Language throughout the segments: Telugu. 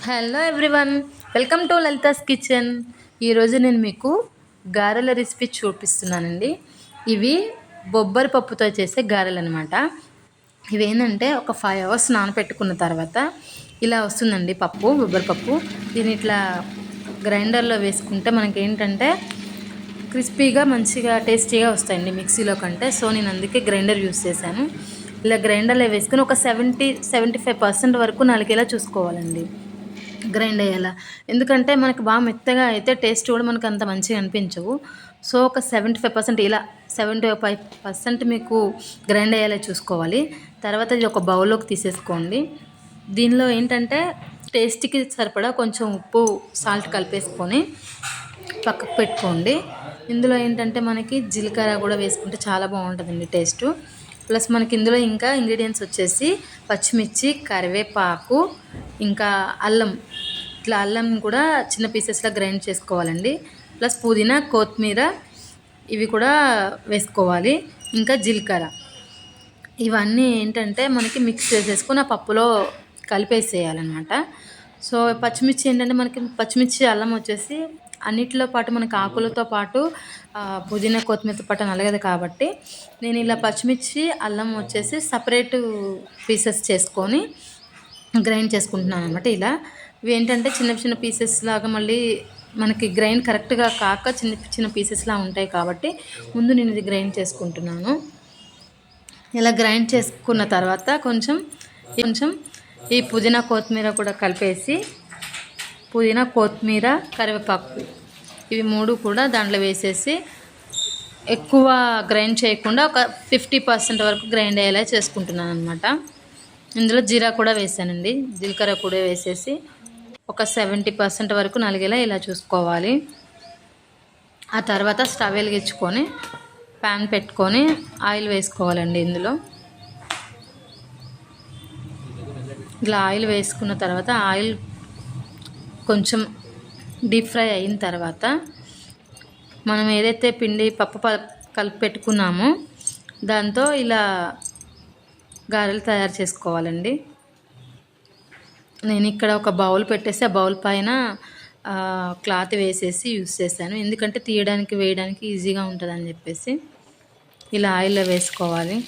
Hello everyone, welcome to Lalitha's kitchen. ఈరోజు నేను మీకు గారెల రెసిపీ చూపిస్తున్నానండి. ఇవి బొబ్బరి పప్పుతో చేసే గారెలు అనమాట. ఇవి ఏంటంటే ఒక 5 hours నానబెట్టుకున్న తర్వాత ఇలా వస్తుందండి పప్పు, బొబ్బరి పప్పు. దీన్ని ఇట్లా గ్రైండర్లో వేసుకుంటే మనకి ఏంటంటే క్రిస్పీగా మంచిగా టేస్టీగా వస్తాయండి మిక్సీలో కంటే. సో నేను అందుకే గ్రైండర్ యూస్ చేశాను. ఇలా గ్రైండర్లో వేసుకుని ఒక 70-75% వరకు నలిగేలా చూసుకోవాలండి, గ్రైండ్ అయ్యేలా. ఎందుకంటే మనకు బాగా మెత్తగా అయితే టేస్ట్ కూడా మనకు అంత మంచిగా అనిపించవు. సో ఒక 75% ఇలా 75% మీకు గ్రైండ్ అయ్యేలా చూసుకోవాలి. తర్వాత ఇది ఒక బౌల్లోకి తీసేసుకోండి. దీనిలో ఏంటంటే టేస్ట్కి సరిపడా కొంచెం ఉప్పు, సాల్ట్ కలిపేసుకొని పక్కకు పెట్టుకోండి. ఇందులో ఏంటంటే మనకి జీలకర్ర కూడా వేసుకుంటే చాలా బాగుంటుందండి టేస్ట్. ప్లస్ మనకి ఇందులో ఇంకా ఇంగ్రీడియంట్స్ వచ్చేసి పచ్చిమిర్చి, కరివేపాకు, ఇంకా అల్లం. ఇట్లా అల్లం కూడా చిన్న పీసెస్లో గ్రైండ్ చేసుకోవాలండి. ప్లస్ పుదీనా, కొత్తిమీర ఇవి కూడా వేసుకోవాలి. ఇంకా జీలకర్ర. ఇవన్నీ ఏంటంటే మనకి మిక్స్ చేసేసుకొని ఆ పప్పులో కలిపేసేయాలన్నమాట. సో పచ్చిమిర్చి ఏంటంటే మనకి పచ్చిమిర్చి, అల్లం వచ్చేసి అన్నిటిలో పాటు మనకి ఆకులతో పాటు పుదీనా, కొత్తిమీరతో పాటు నలగదు కాబట్టి నేను ఇలా పచ్చిమిర్చి, అల్లం వచ్చేసి సపరేట్ పీసెస్ చేసుకొని గ్రైండ్ చేసుకుంటున్నాను అనమాట. ఇలా ఇవి ఏంటంటే చిన్న చిన్న పీసెస్ లాగా మళ్ళీ మనకి గ్రైండ్ కరెక్ట్గా కాక చిన్న చిన్న పీసెస్లా ఉంటాయి కాబట్టి ముందు నేను ఇది గ్రైండ్ చేసుకుంటున్నాను. ఇలా గ్రైండ్ చేసుకున్న తర్వాత కొంచెం ఈ పుదీనా, కొత్తిమీర కూడా కలిపేసి, పుదీనా, కొత్తిమీర, కరివేపాకు ఇవి 3 కూడా దాంట్లో వేసేసి ఎక్కువ గ్రైండ్ చేయకుండా ఒక 50% వరకు గ్రైండ్ అయ్యేలా చేసుకుంటున్నాను అనమాట. ఇందులో జీరా కూడా వేసానండి, జీలకర్ర కూడా వేసేసి ఒక 70% వరకు నలిగేలా ఇలా చూసుకోవాలి. ఆ తర్వాత స్టవ్ వెలిగించుకొని ప్యాన్ పెట్టుకొని ఆయిల్ వేసుకోవాలండి. ఇందులో ఇలా ఆయిల్ వేసుకున్న తర్వాత ఆయిల్ కొంచెం డీప్ ఫ్రై అయిన తర్వాత మనం ఏదైతే పిండి పప్పు కలిపి పెట్టుకున్నామో దాంతో ఇలా గారెలు తయారు చేసుకోవాలండి. నేను ఇక్కడ ఒక బౌల్ పెట్టేసి ఆ బౌల్ పైన క్లాత్ వేసేసి యూస్ చేశాను, ఎందుకంటే తీయడానికి వేయడానికి ఈజీగా ఉంటుందని చెప్పేసి. ఇలా ఆయిల్లో వేసుకోవాలి.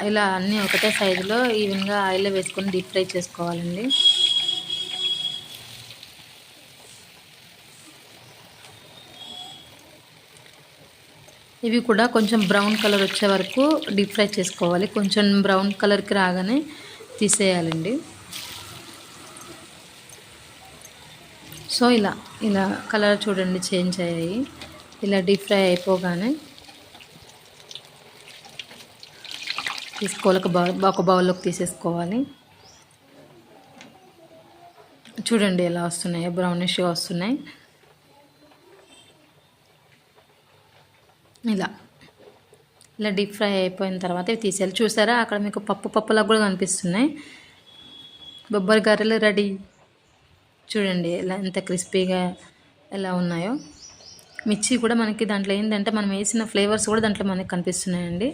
ఇలా అన్నీ ఒకటే సైజులో ఈవెన్గా ఆయిల్లో వేసుకొని డీప్ ఫ్రై చేసుకోవాలండి. ఇవి కూడా కొంచెం బ్రౌన్ కలర్ వచ్చే వరకు డీప్ ఫ్రై చేసుకోవాలి. కొంచెం బ్రౌన్ కలర్కి రాగానే తీసేయాలండి. సో ఇలా కలర్ చూడండి చేంజ్ అయ్యాయి. ఇలా డీప్ ఫ్రై అయిపోగానే తీసుకోవాలి, ఒక బౌల్లోకి తీసేసుకోవాలి. చూడండి ఎలా వస్తున్నాయో, బ్రౌనిష్గా వస్తున్నాయి. ఇలా డీప్ ఫ్రై అయిపోయిన తర్వాత ఇవి తీసేయాలి. చూసారా అక్కడ మీకు పప్పులా కూడా కనిపిస్తున్నాయి. బొబ్బరి గారెలు రెడీ. చూడండి ఎంత క్రిస్పీగా ఎలా ఉన్నాయో. మిర్చి కూడా మనకి దాంట్లో ఏంటంటే మనం వేసిన ఫ్లేవర్స్ కూడా దాంట్లో మనకి కనిపిస్తున్నాయండి.